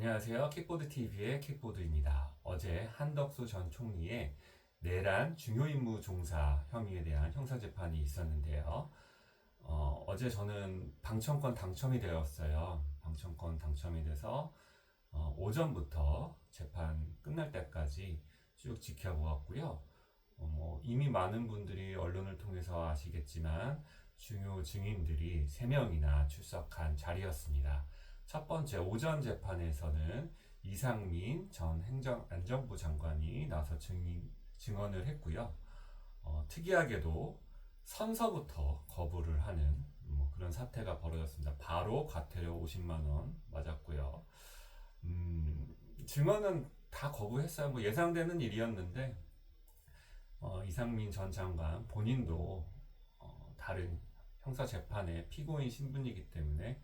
안녕하세요. 킥보드TV의 킥보드입니다. 어제 한덕수 전 총리의 내란 중요임무 종사 혐의에 대한 형사재판이 있었는데요. 어제 저는 방청권 당첨이 되었어요. 방청권 당첨이 돼서 오전부터 재판 끝날 때까지 쭉 지켜보았고요. 이미 많은 분들이 언론을 통해서 아시겠지만 중요 증인들이 3명이나 출석한 자리였습니다. 첫 번째 오전 재판에서는 이상민 전 행정안전부 장관이 나서 증언을 했고요. 특이하게도 선서부터 거부를 하는 그런 사태가 벌어졌습니다. 바로 과태료 50만 원 맞았고요. 증언은 다 거부했어요. 예상되는 일이었는데 이상민 전 장관 본인도 다른 형사 재판의 피고인 신분이기 때문에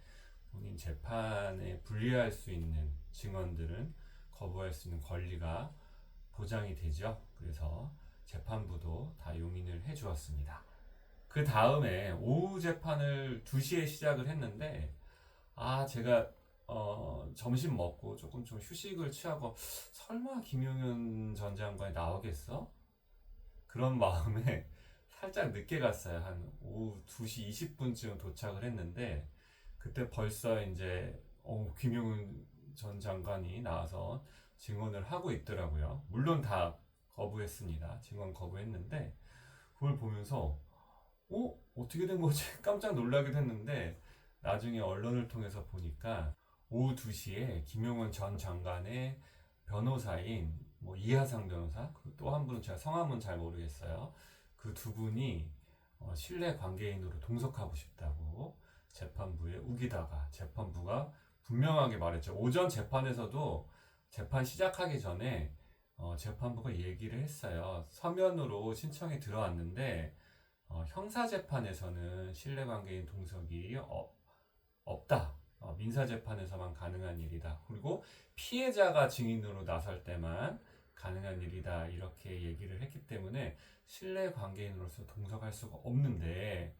본인 재판에 불리할 수 있는 증언들은 거부할 수 있는 권리가 보장이 되죠. 그래서 재판부도 다 용인을 해 주었습니다. 그 다음에 오후 재판을 2시에 시작을 했는데 제가 점심 먹고 조금 좀 휴식을 취하고 설마 김용현 전 장관이 나오겠어? 그런 마음에 살짝 늦게 갔어요. 한 오후 2시 20분쯤 도착을 했는데 그때 벌써 이제 김용은 전 장관이 나와서 증언을 하고 있더라고요. 물론 다 거부했습니다. 증언 거부했는데 그걸 보면서 어떻게 된 거지? 깜짝 놀라기도 했는데 나중에 언론을 통해서 보니까 오후 2시에 김용은 전 장관의 변호사인 이하상 변호사, 또 한 분은 제가 성함은 잘 모르겠어요. 그 두 분이 신뢰 관계인으로 동석하고 싶다고 재판부에 우기다가 재판부가 분명하게 말했죠. 오전 재판에서도 재판 시작하기 전에 재판부가 얘기를 했어요. 서면으로 신청이 들어왔는데 형사재판에서는 신뢰관계인 동석이 없다. 민사재판에서만 가능한 일이다. 그리고 피해자가 증인으로 나설 때만 가능한 일이다. 이렇게 얘기를 했기 때문에 신뢰관계인으로서 동석할 수가 없는데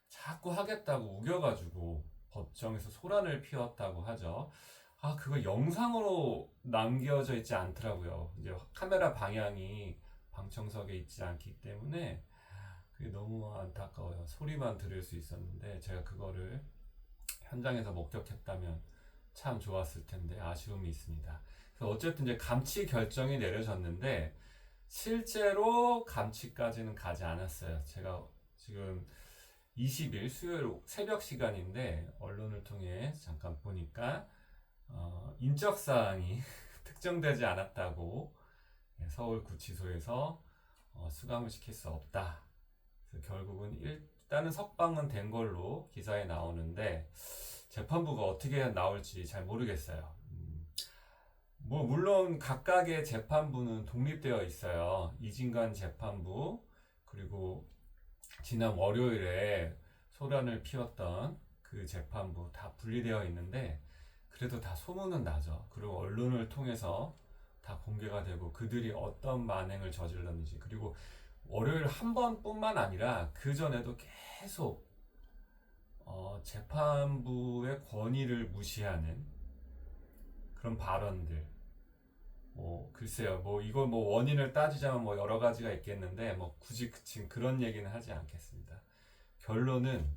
자꾸 하겠다고 우겨가지고 법정에서 소란을 피웠다고 하죠. 그거 영상으로 남겨져 있지 않더라고요. 이제 카메라 방향이 방청석에 있지 않기 때문에 그게 너무 안타까워요. 소리만 들을 수 있었는데 제가 그거를 현장에서 목격했다면 참 좋았을 텐데 아쉬움이 있습니다. 그래서 어쨌든 이제 감치 결정이 내려졌는데 실제로 감치까지는 가지 않았어요. 제가 지금 20일 수요일 새벽 시간인데 언론을 통해 잠깐 보니까 인적사항이 특정되지 않았다고 서울구치소에서 수감을 시킬 수 없다. 그래서 결국은 일단은 석방은 된 걸로 기사에 나오는데 재판부가 어떻게 나올지 잘 모르겠어요. 물론 각각의 재판부는 독립되어 있어요. 이진관 재판부 그리고 지난 월요일에 소란을 피웠던 그 재판부 다 분리되어 있는데 그래도 다 소문은 나죠. 그리고 언론을 통해서 다 공개가 되고 그들이 어떤 만행을 저질렀는지 그리고 월요일 한 번뿐만 아니라 그 전에도 계속 재판부의 권위를 무시하는 그런 발언들. 글쎄요. 이거 원인을 따지자면 여러 가지가 있겠는데 굳이 지금 그런 얘기는 하지 않겠습니다. 결론은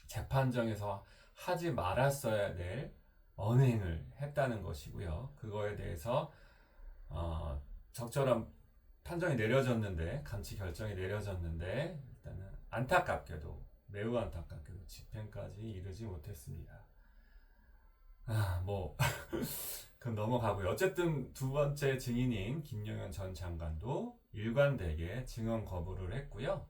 재판정에서 하지 말았어야 될 언행을 했다는 것이고요. 그거에 대해서 적절한 판정이 내려졌는데 감치 결정이 내려졌는데 일단은 안타깝게도 매우 안타깝게도 집행까지 이르지 못했습니다. 그럼 넘어가고요. 어쨌든 두 번째 증인인 김용현 전 장관도 일관되게 증언 거부를 했고요.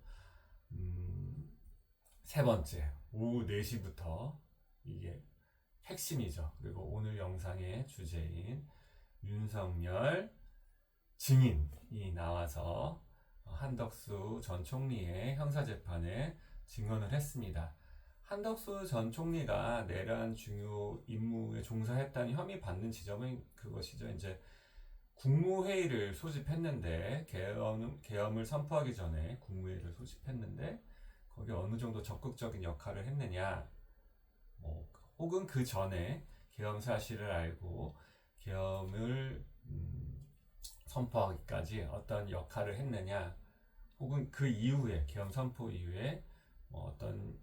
세 번째 오후 4시부터 이게 핵심이죠. 그리고 오늘 영상의 주제인 윤석열 증인이 나와서 한덕수 전 총리의 형사재판에 증언을 했습니다. 한덕수 전 총리가 내란 중요 임무에 종사했다는 혐의 받는 지점은 그것이죠. 이제 국무회의를 소집했는데 계엄을 선포하기 전에 국무회의를 소집했는데 거기에 어느 정도 적극적인 역할을 했느냐 혹은 그 전에 계엄 사실을 알고 계엄을 선포하기까지 어떤 역할을 했느냐, 혹은 그 이후에 계엄 선포 이후에 뭐 어떤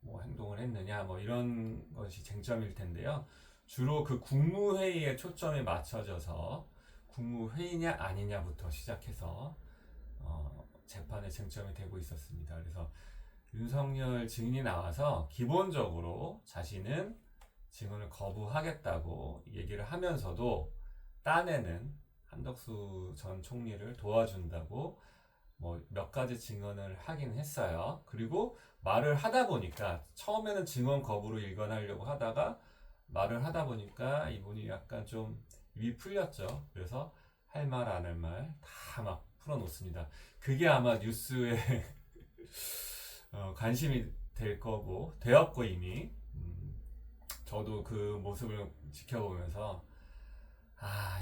뭐 행동을 했느냐, 뭐 이런 것이 쟁점일 텐데요. 주로 그 국무회의에 초점이 맞춰져서 국무회의냐 아니냐부터 시작해서 재판의 쟁점이 되고 있었습니다. 그래서 윤석열 증인이 나와서 기본적으로 자신은 증언을 거부하겠다고 얘기를 하면서도 딴에는 한덕수 전 총리를 도와준다고 뭐 몇 가지 증언을 하긴 했어요. 그리고 말을 하다 보니까 처음에는 증언 거부로 일관하려고 하다가 말을 하다 보니까 이분이 약간 좀 입이 풀렸죠. 그래서 할 말 안 할 말 다 막 풀어놓습니다. 그게 아마 뉴스에 관심이 될 거고 되었고 이미 저도 그 모습을 지켜보면서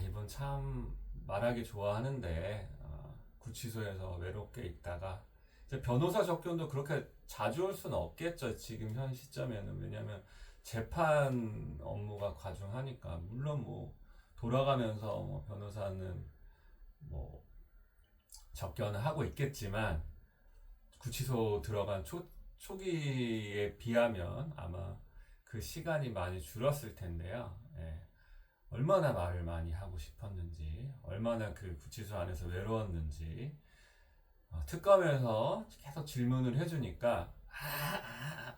이분 참 말하기 좋아하는데 구치소에서 외롭게 있다가 이제 변호사 접견도 그렇게 자주 올 수는 없겠죠. 지금 현 시점에는. 왜냐하면 재판 업무가 과중하니까. 물론 뭐 돌아가면서 뭐 변호사는 뭐 접견을 하고 있겠지만 구치소 들어간 초기에 비하면 아마 그 시간이 많이 줄었을 텐데요. 예. 얼마나 말을 많이 하고 싶었는지, 얼마나 그 구치소 안에서 외로웠는지, 특검에서 계속 질문을 해주니까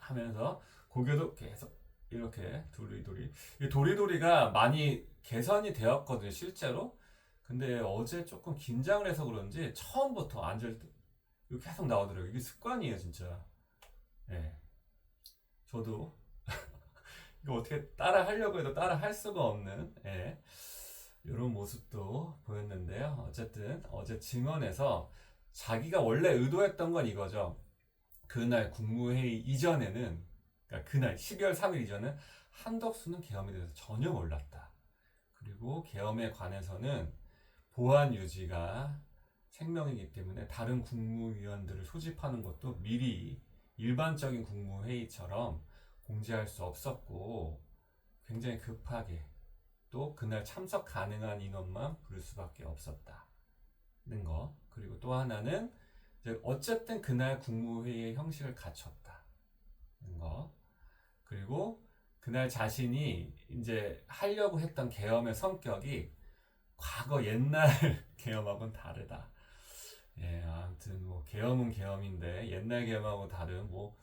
하면서 고개도 계속 이렇게 도리도리. 이 도리도리가 많이 개선이 되었거든요, 실제로. 근데 어제 조금 긴장을 해서 그런지 처음부터 앉을 때 이거 계속 나오더라고요. 이게 습관이에요, 진짜. 예. 저도 이거 어떻게 따라 하려고 해도 따라 할 수가 없는, 예. 이런 모습도 보였는데요. 어쨌든 어제 증언에서 자기가 원래 의도했던 건 이거죠. 그날 국무회의 이전에는, 그러니까 그날 12월 3일 이전은 한덕수는 계엄에 대해서 전혀 몰랐다. 그리고 계엄에 관해서는 보안 유지가 생명이기 때문에 다른 국무위원들을 소집하는 것도 미리 일반적인 국무회의처럼 공지할 수 없었고, 굉장히 급하게 또 그날 참석 가능한 인원만 부를 수밖에 없었다는 거. 그리고 또 하나는 이제 어쨌든 그날 국무회의의 형식을 갖췄다는 거. 그리고 그날 자신이 이제 하려고 했던 계엄의 성격이 과거 옛날 계엄하고는 다르다. 예, 아무튼 뭐 계엄은 계엄인데 옛날 계엄하고 다른 뭐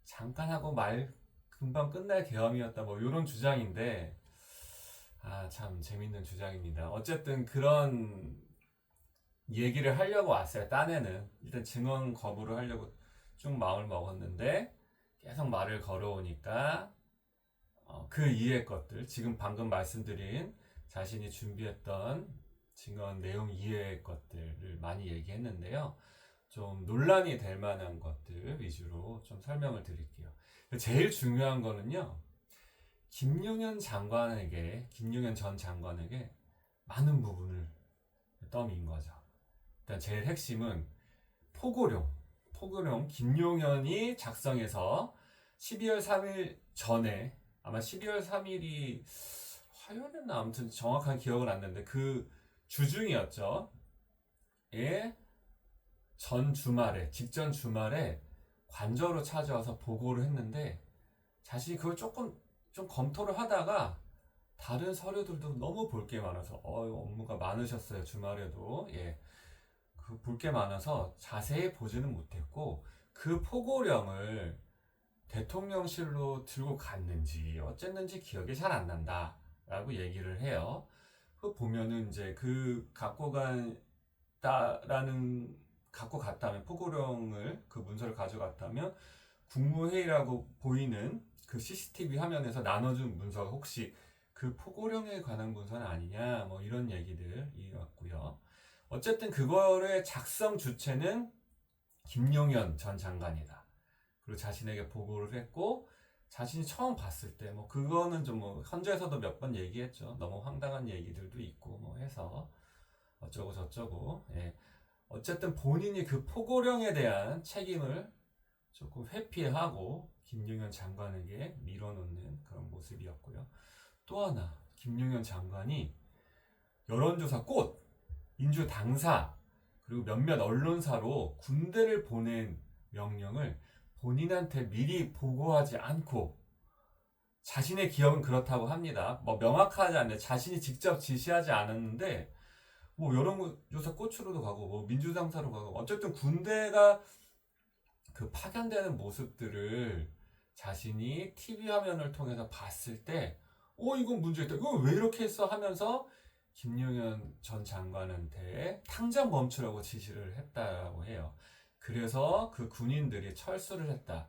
잠깐 하고 말 금방 끝날 계엄이었다, 뭐 이런 주장인데 참 재밌는 주장입니다. 어쨌든 그런 얘기를 하려고 왔어요. 딴에는 일단 증언 거부를 하려고 쭉 마음을 먹었는데 계속 말을 걸어오니까 그 이외의 것들, 지금 방금 말씀드린 자신이 준비했던 증언 내용 이외의 것들을 많이 얘기했는데요. 좀 논란이 될 만한 것들 위주로 좀 설명을 드릴게요. 제일 중요한 거는요, 김용현 전 장관에게 많은 부분을 떠민 거죠. 일단 제일 핵심은 포고령 김용현이 작성해서 12월 3일 전에, 아마 12월 3일이 화요일이었나, 아무튼 정확한 기억은 안 나는데 그 주중이었죠. 예, 직전 주말에 관저로 찾아와서 보고를 했는데 자신이 그걸 조금 좀 검토를 하다가 다른 서류들도 너무 볼 게 많아서 업무가 많으셨어요, 주말에도. 예, 그 볼 게 많아서 자세히 보지는 못했고 그 포고령을 대통령실로 들고 갔는지 어쨌는지 기억이 잘 안 난다 라고 얘기를 해요. 그 보면은 이제 갖고 갔다면, 포고령을, 그 문서를 가져갔다면 국무회의라고 보이는 그 CCTV 화면에서 나눠준 문서가 혹시 그 포고령에 관한 문서는 아니냐, 뭐 이런 얘기들이었고요. 어쨌든 그거를 작성 주체는 김용현 전 장관이다. 그리고 자신에게 보고를 했고, 자신이 처음 봤을 때 뭐 그거는 좀 뭐 현재에서도 몇 번 얘기했죠. 너무 황당한 얘기들도 있고 뭐 해서 어쩌고 저쩌고. 예. 어쨌든 본인이 그 포고령에 대한 책임을 조금 회피하고 김용현 장관에게 밀어놓는 그런 모습이었고요. 또 하나 김용현 장관이 여론조사 꽃, 민주당사, 그리고 몇몇 언론사로 군대를 보낸 명령을 본인한테 미리 보고하지 않고, 자신의 기억은 그렇다고 합니다. 뭐 명확하지 않네. 자신이 직접 지시하지 않았는데 뭐 여론조사 꽃으로도 가고 뭐 민주당사로 가고, 어쨌든 군대가 그 파견되는 모습들을 자신이 TV 화면을 통해서 봤을 때 이건 문제있다. 이건 왜 이렇게 했어? 하면서 김용현 전 장관한테 당장 멈추라고 지시를 했다고 해요. 그래서 그 군인들이 철수를 했다.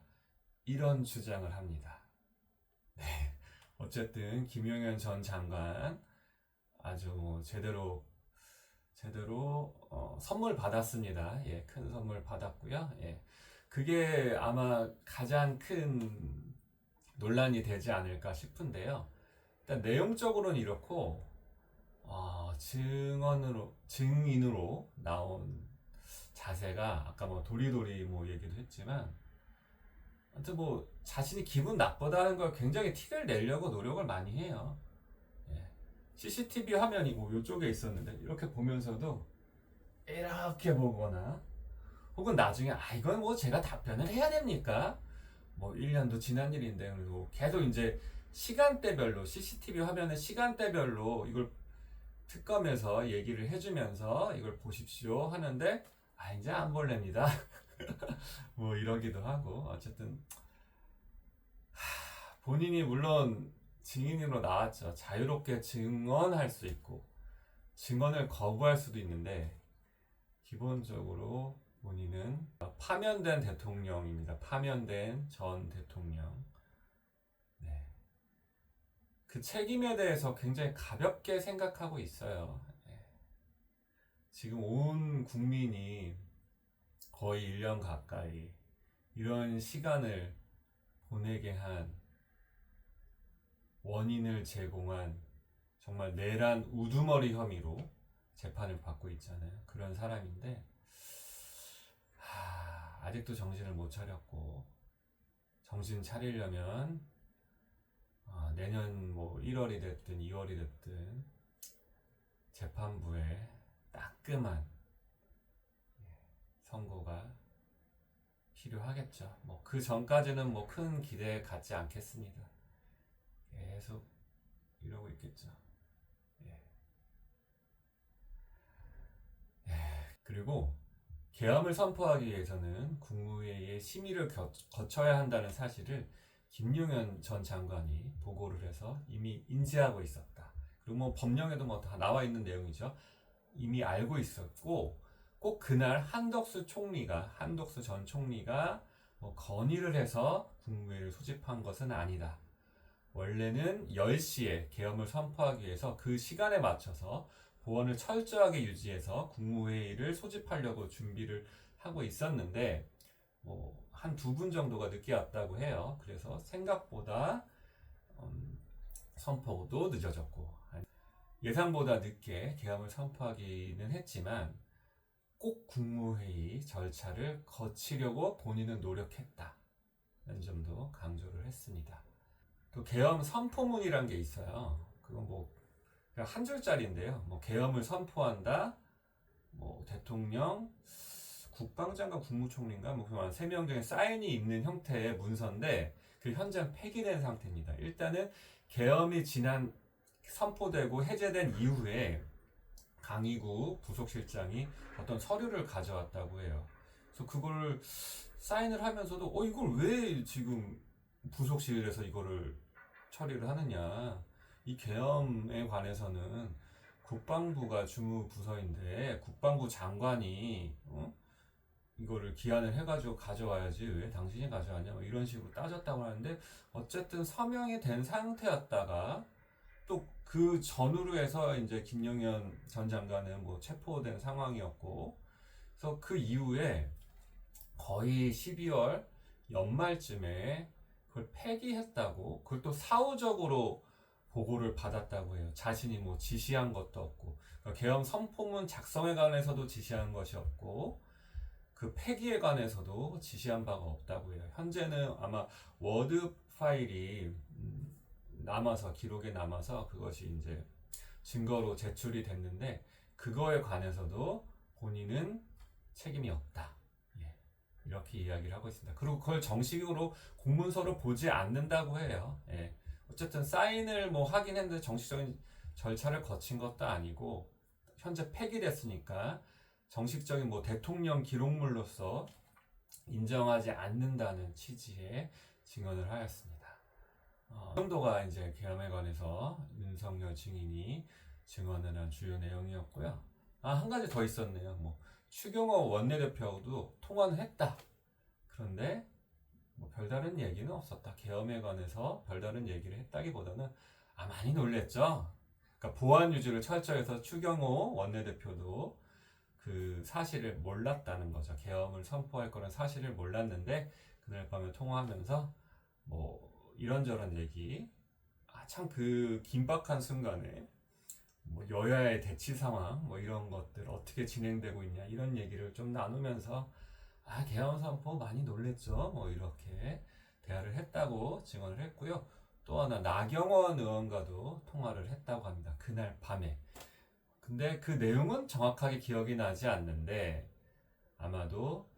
이런 주장을 합니다. 네. 어쨌든 김용현 전 장관 아주 뭐 제대로 선물 받았습니다. 예, 큰 선물 받았고요. 예. 그게 아마 가장 큰 논란이 되지 않을까 싶은데요. 일단 내용적으로는 이렇고, 증인으로 나온 자세가 아까 뭐 도리도리 뭐 얘기도 했지만, 아무튼 뭐 자신이 기분 나쁘다는 걸 굉장히 티를 내려고 노력을 많이 해요. 예. CCTV 화면이 뭐 이쪽에 있었는데 이렇게 보면서도 이렇게 보거나, 혹은 나중에 이건 뭐 제가 답변을 해야 됩니까? 뭐 1년도 지난 일인데, 그리고 계속 이제 시간대별로 CCTV 화면의 시간대별로 이걸 특검에서 얘기를 해주면서 이걸 보십시오 하는데 이제 안 볼랍니다. 뭐 이러기도 하고, 어쨌든 본인이 물론 증인으로 나왔죠. 자유롭게 증언할 수 있고 증언을 거부할 수도 있는데, 기본적으로 본인은 파면된 대통령입니다. 파면된 전 대통령. 네. 그 책임에 대해서 굉장히 가볍게 생각하고 있어요. 네. 지금 온 국민이 거의 1년 가까이 이런 시간을 보내게 한, 원인을 제공한, 정말 내란 우두머리 혐의로 재판을 받고 있잖아요. 그런 사람인데 아직도 정신을 못 차렸고, 정신 차리려면 내년 뭐 1월이 됐든 2월이 됐든 재판부에 따끔한 선고가 필요하겠죠. 뭐 그 전까지는 뭐 큰 기대 갖지 않겠습니다. 계속 이러고 있겠죠. 그리고 계엄을 선포하기 위해서는 국무회의의 심의를 거쳐야 한다는 사실을 김용현 전 장관이 보고를 해서 이미 인지하고 있었다. 그리고 뭐 법령에도 뭐 다 나와 있는 내용이죠. 이미 알고 있었고, 꼭 그날 한덕수 전 총리가 뭐 건의를 해서 국무회의를 소집한 것은 아니다. 원래는 10시에 계엄을 선포하기 위해서 그 시간에 맞춰서 보안을 철저하게 유지해서 국무회의를 소집하려고 준비를 하고 있었는데, 뭐 한 2분 정도가 늦게 왔다고 해요. 그래서 생각보다 선포도 늦어졌고, 예상보다 늦게 계엄을 선포하기는 했지만 꼭 국무회의 절차를 거치려고 본인은 노력했다는 점도 강조를 했습니다. 또 계엄 선포문이란 게 있어요. 그건 뭐 한 줄짜리인데요. 뭐 계엄을 선포한다, 뭐 대통령, 국방장관, 국무총리인가 뭐 그런 3명 중에 사인이 있는 형태의 문서인데, 그 현장 폐기된 상태입니다. 일단은 계엄이 선포되고 해제된 이후에 강희구 부속실장이 어떤 서류를 가져왔다고 해요. 그래서 그걸 사인을 하면서도 이걸 왜 지금 부속실에서 이거를 처리를 하느냐, 이 계엄에 관해서는 국방부가 주무부서인데 국방부 장관이 이거를 기한을 해가지고 가져와야지 왜 당신이 가져왔냐, 뭐 이런 식으로 따졌다고 하는데, 어쨌든 서명이 된 상태였다가 또 그 전후로 해서 이제 김용현 전 장관은 뭐 체포된 상황이었고, 그래서 그 이후에 거의 12월 연말쯤에 그걸 폐기했다고, 그걸 또 사후적으로 보고를 받았다고 해요. 자신이 뭐 지시한 것도 없고, 그러니까 계엄 선포문 작성에 관해서도 지시한 것이 없고, 그 폐기에 관해서도 지시한 바가 없다고 해요. 현재는 아마 워드 파일이 남아서 기록에 남아서 그것이 이제 증거로 제출이 됐는데 그거에 관해서도 본인은 책임이 없다. 예, 이렇게 이야기를 하고 있습니다. 그리고 그걸 정식으로 공문서로 보지 않는다고 해요. 예, 어쨌든 사인을 뭐 하긴 했는데 정식적인 절차를 거친 것도 아니고 현재 폐기됐으니까 정식적인 뭐 대통령 기록물로서 인정하지 않는다는 취지의 증언을 하였습니다. 이 정도가 이제 계엄에 관해서 윤석열 증인이 증언을 한 주요 내용이었고요. 한 가지 더 있었네요. 뭐 추경호 원내대표도 통화는 했다. 그런데 뭐 별다른 얘기는 없었다. 계엄에 관해서 별다른 얘기를 했다기보다는 많이 놀랬죠. 그러니까 보안 유지를 철저히 해서 추경호 원내대표도 그 사실을 몰랐다는 거죠. 계엄을 선포할 거는 사실을 몰랐는데 그날 밤에 통화하면서 뭐 이런저런 얘기, 참 그 긴박한 순간에 뭐 여야의 대치 상황 뭐 이런 것들 어떻게 진행되고 있냐 이런 얘기를 좀 나누면서 계엄 선포 많이 놀랬죠. 뭐 이렇게 대화를 했다고 증언을 했고요. 또 하나 나경원 의원과도 통화를 했다고 합니다. 그날 밤에. 근데 그 내용은 정확하게 기억이 나지 않는데 아마도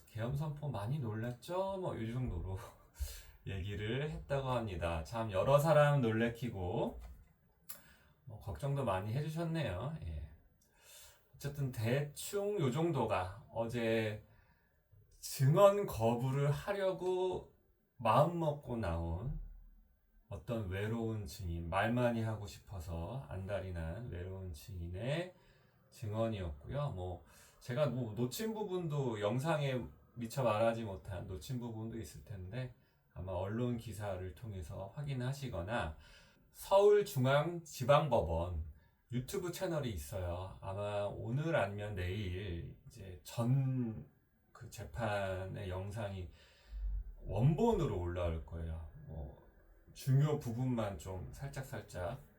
계엄 선포 많이 놀랐죠? 뭐 이 정도로 얘기를 했다고 합니다. 참 여러 사람 놀래키고 뭐 걱정도 많이 해주셨네요. 예. 어쨌든 대충 요 정도가 어제 증언 거부를 하려고 마음먹고 나온 어떤 외로운 증인, 말 많이 하고 싶어서 안달이 난 외로운 증인의 증언이었고요. 뭐 제가 뭐 놓친 부분도 영상에 미처 말하지 못한 놓친 부분도 있을 텐데 아마 언론 기사를 통해서 확인하시거나 서울중앙지방법원 유튜브 채널이 있어요. 아마 오늘 아니면 내일 이제 전 그 재판의 영상이 원본으로 올라올 거예요. 뭐 중요 부분만 좀 살짝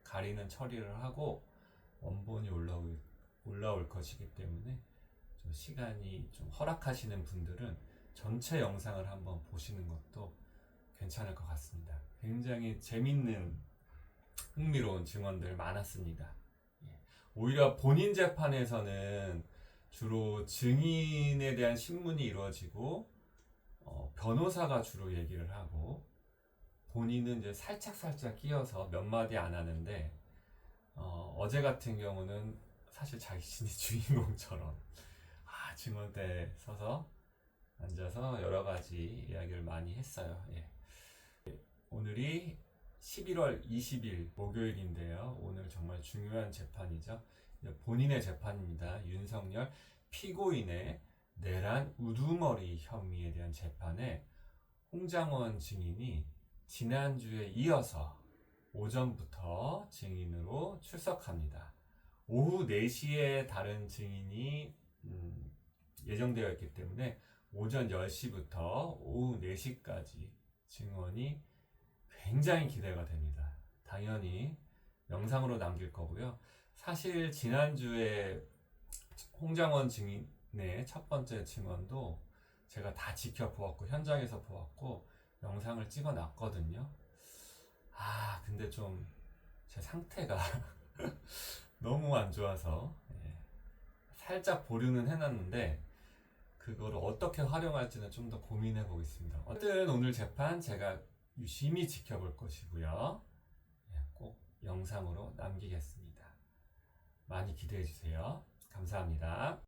가리는 처리를 하고 원본이 올라올 것이기 때문에 좀 시간이 좀 허락하시는 분들은 전체 영상을 한번 보시는 것도 괜찮을 것 같습니다. 굉장히 재밌는 흥미로운 증언들 많았습니다. 오히려 본인 재판에서는 주로 증인에 대한 신문이 이루어지고 변호사가 주로 얘기를 하고 본인은 이제 살짝 끼어서 몇 마디 안 하는데 어제 같은 경우는 사실 자신이 주인공처럼 증언대에 서서 앉아서 여러 가지 이야기를 많이 했어요. 예. 오늘이 11월 20일 목요일인데요. 오늘 정말 중요한 재판이죠. 본인의 재판입니다. 윤석열 피고인의 내란 우두머리 혐의에 대한 재판에 홍장원 증인이 지난주에 이어서 오전부터 증인으로 출석합니다. 오후 4시에 다른 증인이 예정되어 있기 때문에 오전 10시부터 오후 4시까지 증언이 굉장히 기대가 됩니다. 당연히 영상으로 남길 거고요. 사실 지난주에 홍장원 증인의 첫 번째 증언도 제가 다 지켜보았고 현장에서 보았고 영상을 찍어 놨거든요. 근데 좀 제 상태가 너무 안 좋아서 살짝 보류는 해놨는데 그거를 어떻게 활용할지는 좀 더 고민해 보겠습니다. 어쨌든 오늘 재판 제가 유심히 지켜볼 것이고요. 꼭 영상으로 남기겠습니다. 많이 기대해 주세요. 감사합니다.